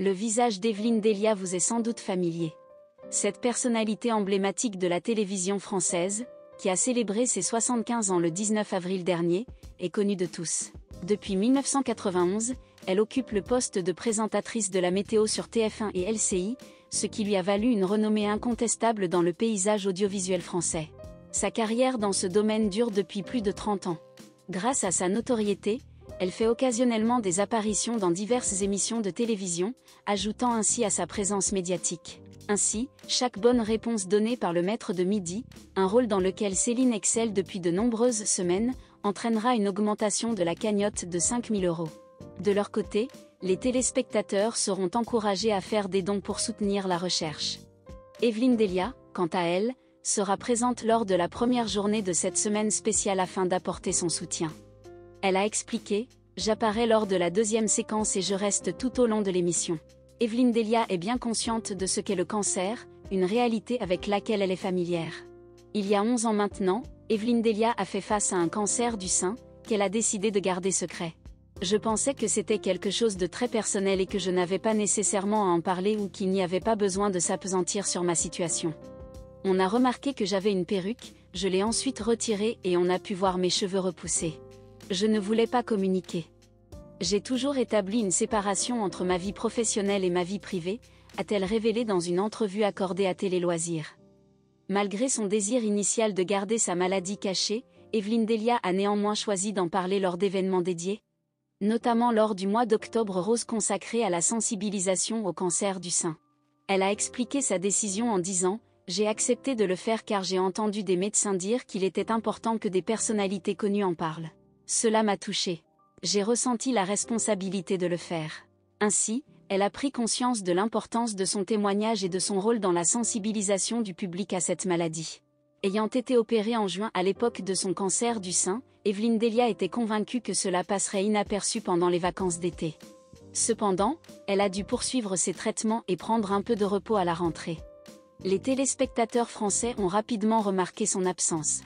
Le visage d'Evelyne Delia vous est sans doute familier. Cette personnalité emblématique de la télévision française, qui a célébré ses 75 ans le 19 avril dernier, est connue de tous. Depuis 1991, elle occupe le poste de présentatrice de la météo sur TF1 et LCI, ce qui lui a valu une renommée incontestable dans le paysage audiovisuel français. Sa carrière dans ce domaine dure depuis plus de 30 ans. Grâce à sa notoriété, elle fait occasionnellement des apparitions dans diverses émissions de télévision, ajoutant ainsi à sa présence médiatique. Ainsi, chaque bonne réponse donnée par le maître de midi, un rôle dans lequel Céline excelle depuis de nombreuses semaines, entraînera une augmentation de la cagnotte de 5 000 €. De leur côté, les téléspectateurs seront encouragés à faire des dons pour soutenir la recherche. Evelyne Delia, quant à elle, sera présente lors de la première journée de cette semaine spéciale afin d'apporter son soutien. Elle a expliqué « J'apparais lors de la deuxième séquence et je reste tout au long de l'émission. Evelyne Delia est bien consciente de ce qu'est le cancer, une réalité avec laquelle elle est familière. Il y a 11 ans maintenant, Evelyne Delia a fait face à un cancer du sein, qu'elle a décidé de garder secret. Je pensais que c'était quelque chose de très personnel et que je n'avais pas nécessairement à en parler ou qu'il n'y avait pas besoin de s'appesantir sur ma situation. On a remarqué que j'avais une perruque, je l'ai ensuite retirée et on a pu voir mes cheveux repousser. Je ne voulais pas communiquer. J'ai toujours établi une séparation entre ma vie professionnelle et ma vie privée, a-t-elle révélé dans une entrevue accordée à Télé Loisirs. Malgré son désir initial de garder sa maladie cachée, Evelyne Delia a néanmoins choisi d'en parler lors d'événements dédiés, notamment lors du mois d'octobre rose consacré à la sensibilisation au cancer du sein. Elle a expliqué sa décision en disant « J'ai accepté de le faire car j'ai entendu des médecins dire qu'il était important que des personnalités connues en parlent. Cela m'a touchée. J'ai ressenti la responsabilité de le faire. » Ainsi, elle a pris conscience de l'importance de son témoignage et de son rôle dans la sensibilisation du public à cette maladie. Ayant été opérée en juin à l'époque de son cancer du sein, Evelyne Delia était convaincue que cela passerait inaperçu pendant les vacances d'été. Cependant, elle a dû poursuivre ses traitements et prendre un peu de repos à la rentrée. Les téléspectateurs français ont rapidement remarqué son absence.